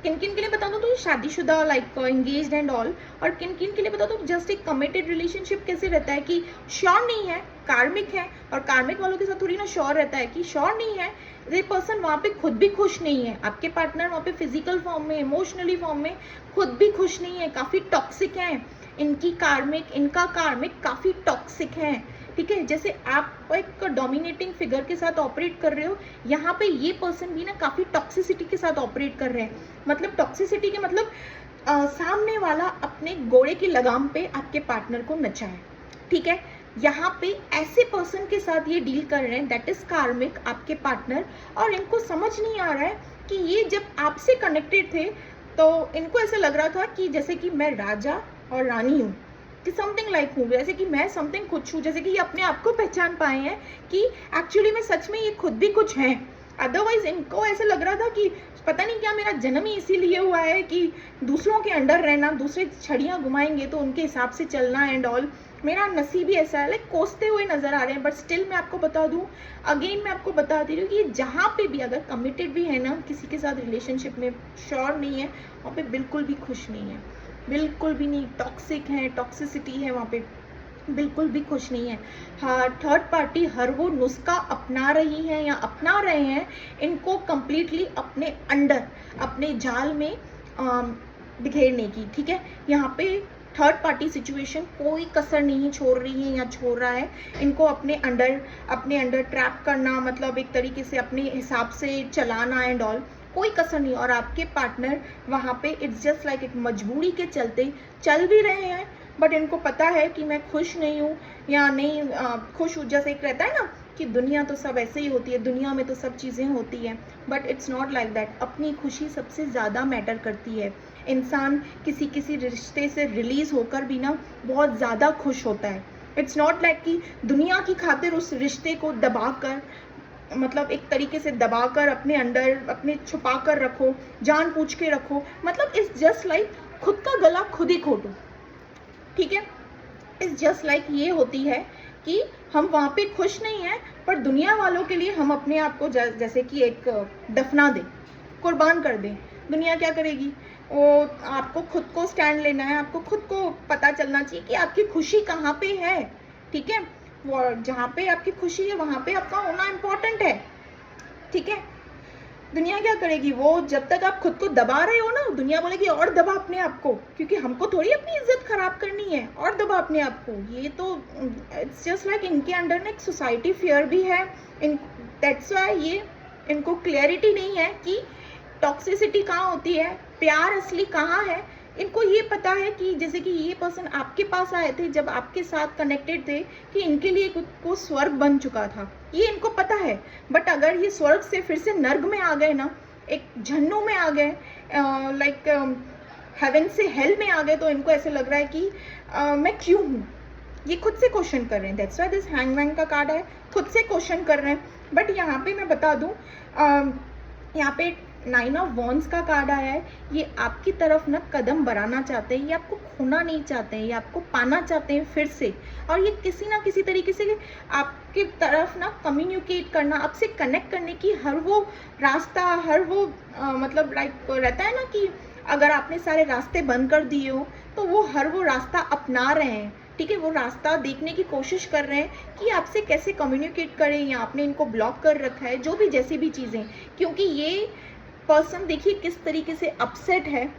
किन किन के लिए बता दूँ तो शादीशुदा, लाइक एंगेज्ड एंड ऑल, और किन किन के लिए बता दूँ जस्ट एक कमिटेड रिलेशनशिप कैसे रहता है कि श्योर नहीं है, कार्मिक है, और कार्मिक वालों के साथ थोड़ी ना श्योर रहता है कि श्योर नहीं है, ये पर्सन वहाँ पे खुद भी खुश नहीं है, आपके पार्टनर वहाँ पे फिजिकल फॉर्म में, इमोशनली फॉर्म में खुद भी खुश नहीं है, काफ़ी टॉक्सिक है, इनका कार्मिक काफ़ी टॉक्सिक है, ठीक है। जैसे आप एक डोमिनेटिंग फिगर के साथ ऑपरेट कर रहे हो, यहाँ पे ये पर्सन भी ना काफ़ी टॉक्सिसिटी के साथ ऑपरेट कर रहे हैं, मतलब टॉक्सिसिटी के मतलब सामने वाला अपने घोड़े की लगाम पे आपके पार्टनर को नचाए, ठीक है। यहाँ पे ऐसे पर्सन के साथ ये डील कर रहे हैं, दैट इज कार्मिक, आपके पार्टनर, और इनको समझ नहीं आ रहा है कि ये जब आपसे कनेक्टेड थे तो इनको ऐसा लग रहा था कि जैसे कि मैं राजा और रानी हूँ, कि समथिंग लाइक हूँ, जैसे कि मैं समथिंग कुछ हूँ, जैसे कि ये अपने आप को पहचान पाए हैं कि एक्चुअली में सच में ये खुद भी कुछ हैं। अदरवाइज इनको ऐसा लग रहा था कि पता नहीं क्या मेरा जन्म ही इसीलिए हुआ है कि दूसरों के अंडर रहना, दूसरे छड़ियाँ घुमाएंगे तो उनके हिसाब से चलना एंड ऑल, मेरा नसीब ही ऐसा है, लाइक कोसते हुए नजर आ रहे हैं। बट स्टिल मैं आपको बता दूं, अगेन मैं आपको बता दे रही हूँ कि जहाँ पे भी अगर कमिटेड भी है ना, किसी के साथ रिलेशनशिप में श्योर नहीं है, वहाँ पे बिल्कुल भी खुश नहीं है, बिल्कुल भी नहीं, टॉक्सिक है, टॉक्सिसिटी है वहाँ पे, बिल्कुल भी खुश नहीं है। हाँ, थर्ड पार्टी हर वो नुस्खा अपना रही है या अपना रहे हैं इनको कंप्लीटली अपने अंडर, अपने जाल में बिखेरने की, ठीक है। यहाँ पे थर्ड पार्टी सिचुएशन कोई कसर नहीं छोड़ रही है या छोड़ रहा है, इनको अपने अंडर ट्रैप करना, मतलब एक तरीके से अपने हिसाब से चलाना एंड ऑल, कोई कसर नहीं। और आपके पार्टनर वहाँ पे इट्स जस्ट लाइक एक मजबूरी के चलते चल भी रहे हैं, बट इनको पता है कि मैं खुश नहीं हूँ या नहीं खुश हूँ। जैसे एक रहता है ना कि दुनिया तो सब ऐसे ही होती है, दुनिया में तो सब चीज़ें होती हैं, but it's not like that. अपनी खुशी सबसे ज़्यादा मैटर करती है। इंसान किसी रिश्ते से रिलीज होकर भी ना बहुत ज़्यादा खुश होता है। इट्स नॉट लाइक कि दुनिया की खातिर उस रिश्ते को दबाकर, मतलब एक तरीके से दबाकर अपने अंदर अपने छुपा कर रखो, जान पूछ के रखो, मतलब इट्स जस्ट लाइक खुद का गला खुद ही घोटो, ठीक है। इट्स जस्ट लाइक ये होती है कि हम वहाँ पे खुश नहीं हैं, पर दुनिया वालों के लिए हम अपने आप को जैसे कि एक दफना दें, कुर्बान कर दें। दुनिया क्या करेगी, वो आपको खुद को स्टैंड लेना है, आपको खुद को पता चलना चाहिए कि आपकी खुशी कहाँ पे है, ठीक है। वो जहाँ पे आपकी खुशी है वहाँ पे आपका होना इम्पोर्टेंट है, ठीक है। दुनिया क्या करेगी, वो जब तक आप खुद को दबा रहे हो ना, दुनिया बोलेगी और दबा अपने आप को, क्योंकि हमको थोड़ी अपनी इज्जत खराब करनी है, और दबा अपने आप को। ये तो इट्स जस्ट लाइक इनके अंडर ना एक सोसाइटी फियर भी है, इन दैट्स व्हाई ये इनको क्लियरिटी नहीं है कि टॉक्सिसिटी कहाँ होती है, प्यार असली कहाँ है। इनको ये पता है कि जैसे कि ये पर्सन आपके पास आए थे, जब आपके साथ कनेक्टेड थे, कि इनके लिए वो स्वर्ग बन चुका था, ये इनको पता है। बट अगर ये स्वर्ग से फिर से नर्क में आ गए ना, एक झन्नू में आ गए, लाइक हेवन से हेल में आ गए, तो इनको ऐसे लग रहा है कि मैं क्यों हूँ, ये खुद से क्वेश्चन कर रहे हैं, दैट्स व्हाई दिस हैंगमैन का कार्ड है, खुद से क्वेश्चन कर रहे हैं। बट यहाँ पे मैं बता दूँ, यहाँ पे 9 ऑफ वॉन्ड्स का कार्ड आया है, ये आपकी तरफ ना कदम बढ़ाना चाहते हैं, ये आपको खोना नहीं चाहते हैं, ये आपको पाना चाहते हैं फिर से, और ये किसी ना किसी तरीके से आपकी तरफ ना कम्युनिकेट करना, आपसे कनेक्ट करने की हर वो रास्ता, हर वो मतलब लाइक रहता है ना कि अगर आपने सारे रास्ते बंद कर दिए हो तो वो हर वो रास्ता अपना रहे हैं, ठीक है, वो रास्ता देखने की कोशिश कर रहे हैं कि आपसे कैसे कम्युनिकेट करें, या आपने इनको ब्लॉक कर रखा है, जो भी जैसी भी चीज़ें, क्योंकि ये पर्सन देखिए किस तरीके से अपसेट है,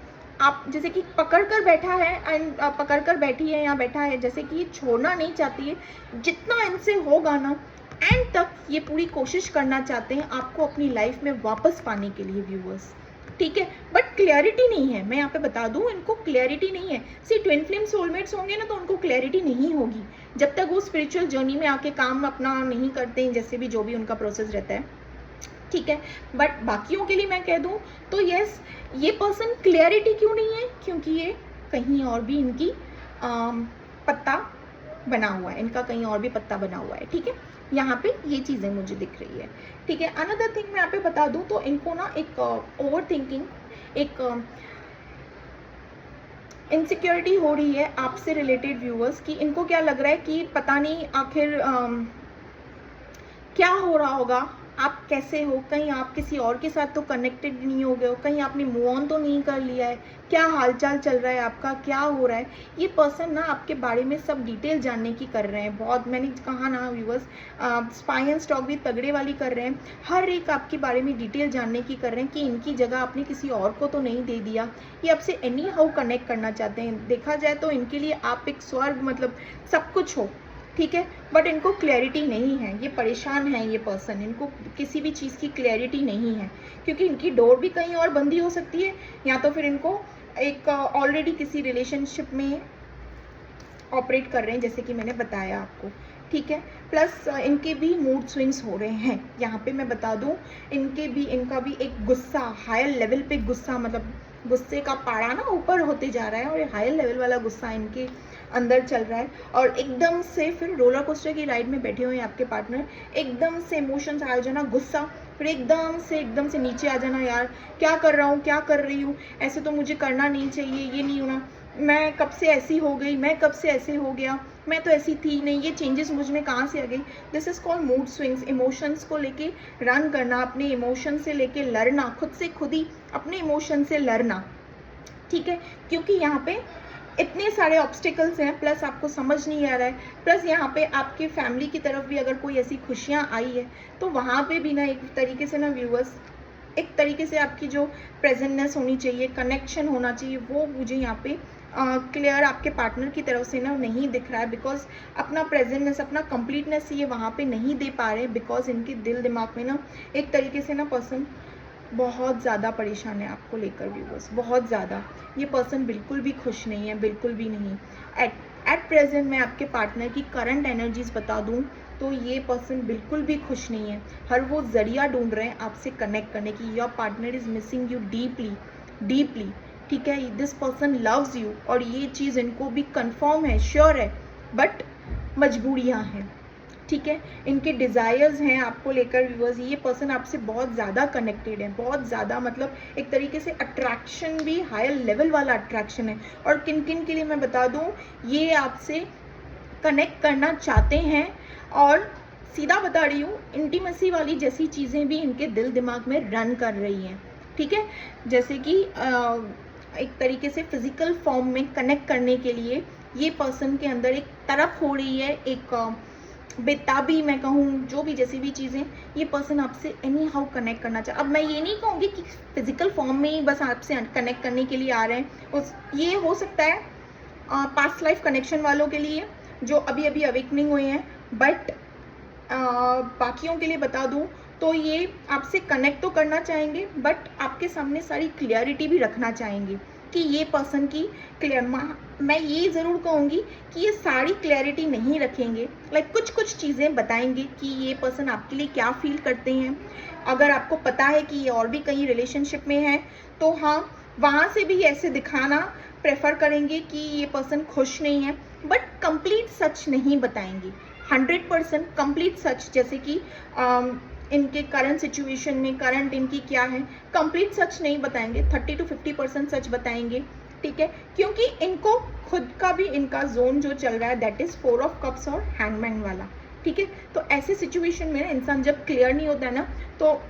आप जैसे कि पकड़ कर बैठा है एंड पकड़ कर बैठी है या बैठा है, जैसे कि ये छोड़ना नहीं चाहती है, जितना इनसे होगा ना एंड तक ये पूरी कोशिश करना चाहते हैं आपको अपनी लाइफ में वापस पाने के लिए व्यूअर्स, ठीक है, बट क्लैरिटी नहीं है, मैं यहाँ पे बता दूँ इनको क्लैरिटी नहीं है। सी ट्विन फ्लेम सोलमेट्स होंगे ना तो उनको क्लैरिटी नहीं होगी जब तक वो स्पिरिचुअल जर्नी में आके काम अपना नहीं करते हैं, जैसे भी जो भी उनका प्रोसेस रहता है, ठीक है। बट बाकियों के लिए मैं कह दूं तो यस, ये पर्सन क्लियरिटी क्यों नहीं है, क्योंकि ये कहीं और भी इनकी पत्ता बना हुआ है, इनका कहीं और भी पत्ता बना हुआ है, ठीक है, यहाँ पे ये चीज़ें मुझे दिख रही है, ठीक है। अनदर थिंग मैं यहाँ पे बता दूं तो इनको ना एक ओवर थिंकिंग, एक इनसिक्योरिटी हो रही है आपसे रिलेटेड व्यूअर्स, कि इनको क्या लग रहा है कि पता नहीं आखिर क्या हो रहा होगा, आप कैसे हो, कहीं आप किसी और के साथ तो कनेक्टेड नहीं हो गए हो, कहीं आपने मूव ऑन तो नहीं कर लिया है, क्या हालचाल चल रहा है आपका, क्या हो रहा है। ये पर्सन ना आपके बारे में सब डिटेल जानने की कर रहे हैं, बहुत मैंने कहा ना व्यूअर्स, स्पाई एंड स्टॉक भी तगड़े वाली कर रहे हैं, हर एक आपके बारे में डिटेल जानने की कर रहे हैं कि इनकी जगह आपने किसी और को तो नहीं दे दिया। ये आपसे एनी हाउ कनेक्ट करना चाहते हैं, देखा जाए तो इनके लिए आप एक स्वर्ग मतलब सब कुछ हो, ठीक है, बट इनको क्लैरिटी नहीं है, ये परेशान है ये पर्सन, इनको किसी भी चीज़ की क्लैरिटी नहीं है, क्योंकि इनकी डोर भी कहीं और बंदी हो सकती है, या तो फिर इनको एक ऑलरेडी किसी रिलेशनशिप में ऑपरेट कर रहे हैं, जैसे कि मैंने बताया आपको, ठीक है। प्लस इनके भी मूड स्विंग्स हो रहे हैं, यहाँ पे मैं बता दूँ इनका भी एक गुस्सा, हायर लेवल पे गुस्सा, मतलब गुस्से का पारा ना ऊपर होते जा रहा है, और हायर लेवल वाला गुस्सा इनके अंदर चल रहा है, और एकदम से फिर रोलर कोस्टर की राइड में बैठे हुए हैं आपके पार्टनर, एकदम से इमोशंस आ जाना, गुस्सा, फिर एकदम से नीचे आ जाना, यार क्या कर रहा हूँ, क्या कर रही हूँ, ऐसे तो मुझे करना नहीं चाहिए, ये नहीं होना, मैं कब से ऐसी हो गई, मैं कब से ऐसे हो गया, मैं तो ऐसी थी नहीं, ये चेंजेस मुझ में कहाँ से आ गई। This is called mood swings, emotions को लेके रन करना, अपने इमोशन से लेके लड़ना, खुद से खुद ही अपने इमोशन से लड़ना, ठीक है, क्योंकि यहाँ पे इतने सारे ऑब्स्टिकल्स हैं, प्लस आपको समझ नहीं आ रहा है, प्लस यहाँ पे आपके फैमिली की तरफ भी अगर कोई ऐसी खुशियाँ आई है तो वहाँ पे भी ना एक तरीके से ना व्यूअर्स, एक तरीके से आपकी जो प्रेजेंटनेस होनी चाहिए, कनेक्शन होना चाहिए, वो मुझे यहाँ पे क्लियर आपके पार्टनर की तरफ से ना नहीं दिख रहा है, बिकॉज अपना प्रेजेंटनेस, अपना कंप्लीटनेस ये वहाँ पे नहीं दे पा रहे, बिकॉज इनके दिल दिमाग में ना एक तरीके से ना पर्सन बहुत ज़्यादा परेशान है आपको लेकर व्यूअर्स, बहुत ज़्यादा। ये पर्सन बिल्कुल भी खुश नहीं है, बिल्कुल भी नहीं। एट प्रेजेंट मैं आपके पार्टनर की करंट एनर्जीज बता दूं तो ये पर्सन बिल्कुल भी खुश नहीं है, हर वो ज़रिया ढूंढ रहे हैं आपसे कनेक्ट करने की। Your partner is missing you deeply, ठीक है, दिस पर्सन लव्स यू, और ये चीज़ इनको भी कंफर्म है, श्योर है, बट मजबूरियाँ हैं, ठीक है, इनके डिज़ायर्स हैं आपको लेकर व्यूअर्स। ये पर्सन आपसे बहुत ज़्यादा कनेक्टेड है, बहुत ज़्यादा, मतलब एक तरीके से अट्रैक्शन भी हायर लेवल वाला अट्रैक्शन है। और किन किन के लिए मैं बता दूं, ये आपसे कनेक्ट करना चाहते हैं, और सीधा बता रही हूँ, इंटीमेसी वाली जैसी चीज़ें भी इनके दिल दिमाग में रन कर रही हैं, ठीक है, जैसे कि एक तरीके से फिजिकल फॉर्म में कनेक्ट करने के लिए ये पर्सन के अंदर एक तरफ हो रही है, एक बेताबी मैं कहूँ, जो भी जैसी भी चीज़ें, ये पर्सन आपसे एनी हाउ कनेक्ट करना चाहे। अब मैं ये नहीं कहूँगी कि फिजिकल फॉर्म में ही बस आपसे कनेक्ट करने के लिए आ रहे हैं, ये हो सकता है पास्ट लाइफ कनेक्शन वालों के लिए जो अभी अभी अवेकनिंग हुए हैं, बट बाकियों के लिए बता दूँ तो ये आपसे कनेक्ट तो करना चाहेंगे, बट आपके सामने सारी क्लियरिटी भी रखना चाहेंगे कि ये पर्सन की क्लियर, मैं ये ज़रूर कहूँगी कि ये सारी क्लैरिटी नहीं रखेंगे, लाइक कुछ चीज़ें बताएंगे कि ये पर्सन आपके लिए क्या फील करते हैं। अगर आपको पता है कि ये और भी कहीं रिलेशनशिप में है तो हाँ, वहाँ से भी ऐसे दिखाना प्रेफर करेंगे कि ये पर्सन खुश नहीं है, बट कंप्लीट सच नहीं बताएंगे। 100% कंप्लीट सच, जैसे कि इनके करंट सिचुएशन में करंट इनकी क्या है, कंप्लीट सच नहीं बताएंगे, 30 to 50% सच बताएंगे, ठीक है। क्योंकि इनको खुद का भी इनका जोन जो चल रहा है दैट इज 4 ऑफ कप्स और हैंगमैन वाला, ठीक है। तो ऐसे सिचुएशन में इंसान जब क्लियर नहीं होता है ना, तो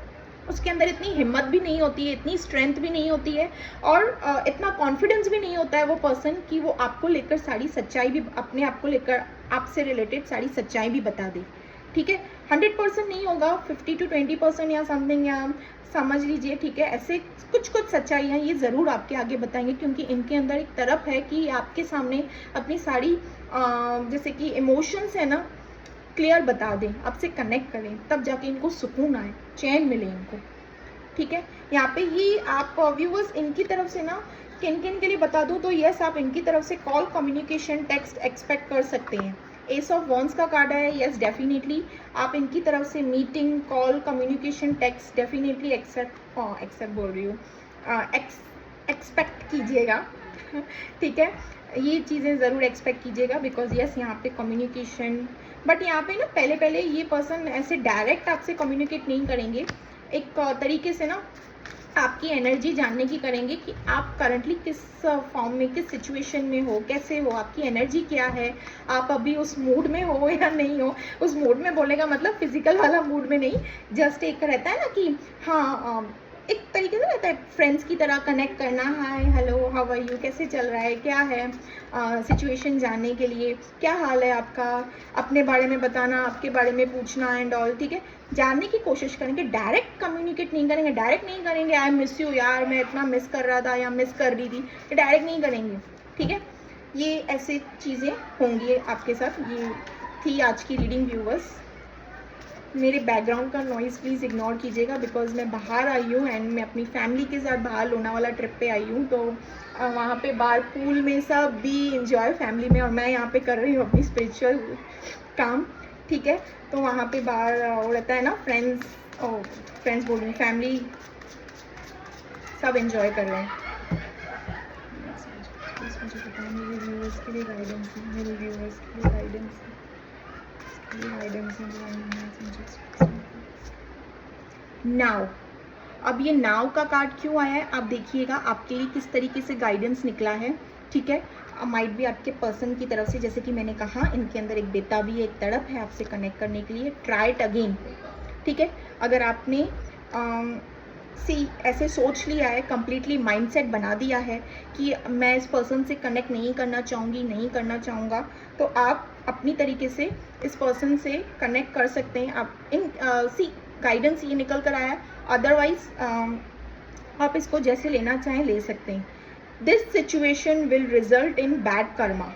उसके अंदर इतनी हिम्मत भी नहीं होती है, इतनी स्ट्रेंथ भी नहीं होती है, और इतना कॉन्फिडेंस भी नहीं होता है वो पर्सन कि वो आपको लेकर सारी सच्चाई भी, अपने आप को लेकर आपसे रिलेटेड सारी सच्चाई भी बता दे, ठीक है। 100% नहीं होगा, 50 to 20% या समथिंग, या समझ लीजिए, ठीक है। ऐसे कुछ कुछ सच्चाइयाँ ये ज़रूर आपके आगे बताएंगे, क्योंकि इनके अंदर एक तरफ है कि आपके सामने अपनी सारी जैसे कि इमोशंस है ना, क्लियर बता दें, आपसे कनेक्ट करें, तब जाके इनको सुकून आए, चैन मिले इनको, ठीक है। यहाँ पे ये आप व्यूअर्स इनकी तरफ से ना किन किन के लिए बता दूँ तो यस, आप इनकी तरफ से कॉल, कम्युनिकेशन, टेक्स्ट एक्सपेक्ट कर सकते हैं। एस ऑफ वॉन्स का कार्ड है, यस डेफिनेटली आप इनकी तरफ से meeting, call, communication, text definitely accept बोल रही हूँ, एक्सपेक्ट कीजिएगा, ठीक है। ये चीज़ें ज़रूर एक्सपेक्ट कीजिएगा, बिकॉज यस यहाँ पे कम्युनिकेशन, बट यहाँ पे ना पहले ये पर्सन ऐसे डायरेक्ट आपसे कम्युनिकेट नहीं करेंगे, एक तरीके से ना आपकी एनर्जी जानने की करेंगे कि आप करंटली किस फॉर्म में, किस सिचुएशन में हो, कैसे हो, आपकी एनर्जी क्या है, आप अभी उस मूड में हो या नहीं हो। उस मूड में बोलने का मतलब फिजिकल वाला मूड में नहीं, जस्ट एक रहता है ना कि हाँ, एक तरीके से रहता है फ्रेंड्स की तरह कनेक्ट करना, hi hello how are you, कैसे चल रहा है, क्या है सिचुएशन जानने के लिए, क्या हाल है आपका, अपने बारे में बताना, आपके बारे में पूछना एंड ऑल, ठीक है। जानने की कोशिश करेंगे, डायरेक्ट कम्युनिकेट नहीं करेंगे, डायरेक्ट नहीं करेंगे आई मिस यू यार, मैं इतना मिस कर रहा था या मिस कर रही थी, ये डायरेक्ट नहीं करेंगे, ठीक है। ये ऐसी चीज़ें होंगी आपके साथ। ये थी आज की रीडिंग व्यूवर्स। मेरे बैकग्राउंड का नॉइज़ प्लीज़ इग्नोर कीजिएगा, बिकॉज मैं बाहर आई हूँ एंड मैं अपनी फैमिली के साथ बाहर लोनावाला ट्रिप पे आई हूँ, तो वहाँ पे बाहर पूल में सब भी इंजॉय फैमिली में, और मैं यहाँ पे कर रही हूँ अपनी स्पिरिचुअल काम, ठीक है। तो वहाँ पे बाहर वो रहता है ना, फ्रेंड्स बोल रही हूँ, फैमिली सब इंजॉय कर रहे हैं। मुझे पता है मेरे व्यूअर्स के लिए गाइडेंस है, मेरे व्यूअर्स के लिए गाइडेंस है, नाउ। अब ये नाव का कार्ड क्यों आया है आप देखिएगा, आपके लिए किस तरीके से गाइडेंस निकला है, ठीक है। माइट भी आपके पर्सन की तरफ से, जैसे कि मैंने कहा, इनके अंदर एक बेताबी, एक तड़प है आपसे कनेक्ट करने के लिए, ट्राई इट अगेन, ठीक है। अगर आपने ऐसे सोच लिया है, कम्प्लीटली माइंडसेट बना दिया है कि मैं इस पर्सन से कनेक्ट नहीं करना चाहूँगी, नहीं करना चाहूँगा, तो आप अपनी तरीके से इस पर्सन से कनेक्ट कर सकते हैं। आप गाइडेंस ये निकल कर आया, अदरवाइज आप इसको जैसे लेना चाहें ले सकते हैं। This situation will result in bad Karma,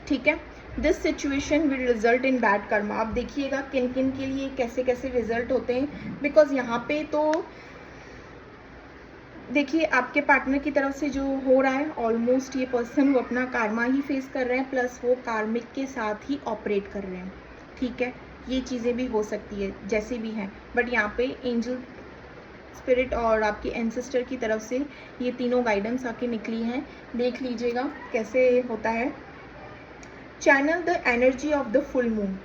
ठीक है। This situation will result in bad Karma. आप देखिएगा किन किन के लिए कैसे कैसे रिजल्ट होते हैं, बिकॉज यहाँ पे तो देखिए आपके पार्टनर की तरफ से जो हो रहा है, ऑलमोस्ट ये पर्सन वो अपना कार्मा ही फेस कर रहे हैं, प्लस वो कार्मिक के साथ ही ऑपरेट कर रहे हैं, ठीक है। ये चीज़ें भी हो सकती है जैसे भी हैं, बट यहाँ पे एंजल स्पिरिट और आपके एंसेस्टर की तरफ से ये तीनों गाइडेंस आके निकली हैं। देख लीजिएगा कैसे होता है। Channel the energy of the full moon,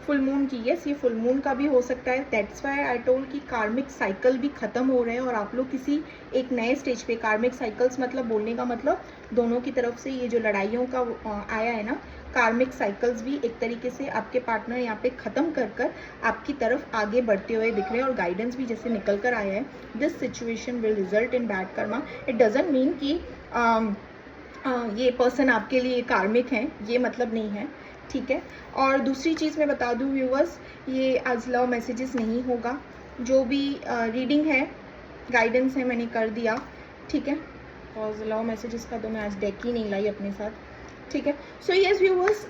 full moon की, यस ये फुल मून का भी हो सकता है। दैट्स वाई आई टोल्ड कि कार्मिक साइकिल भी ख़त्म हो रहे हैं और आप लोग किसी एक नए स्टेज पे, कार्मिक साइकिल्स मतलब बोलने का मतलब दोनों की तरफ से ये जो लड़ाइयों का आया है ना, कार्मिक साइकिल्स भी एक तरीके से आपके पार्टनर यहाँ पे ख़त्म कर कर आपकी तरफ आगे बढ़ते हुए दिख रहे हैं, और गाइडेंस भी जैसे निकल कर आया है, this situation will result in bad Karma. It doesn't mean कि ये पर्सन आपके लिए कार्मिक हैं, ये मतलब नहीं है, ठीक है। और दूसरी चीज़ मैं बता दूं व्यूअर्स, ये आज लव मैसेजेस नहीं होगा, जो भी रीडिंग है, गाइडेंस है, मैंने कर दिया, ठीक है। और लव मैसेजेस का तो मैं आज डेक ही नहीं लाई अपने साथ, ठीक है। सो यस व्यूअर्स,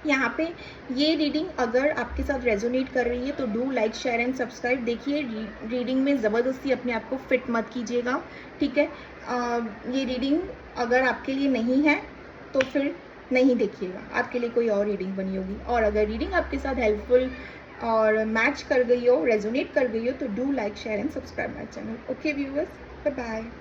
यहाँ पे ये रीडिंग अगर आपके साथ रेजोनेट कर रही है तो do like, share and subscribe. देखिए रीडिंग में ज़बरदस्ती अपने आप को फिट मत कीजिएगा, ठीक है। ये रीडिंग अगर आपके लिए नहीं है तो फिर नहीं देखिएगा, आपके लिए कोई और रीडिंग बनी होगी। और अगर रीडिंग आपके साथ हेल्पफुल और मैच कर गई हो, रेजोनेट कर गई हो, तो do like, share and subscribe my channel. Okay viewers, bye bye.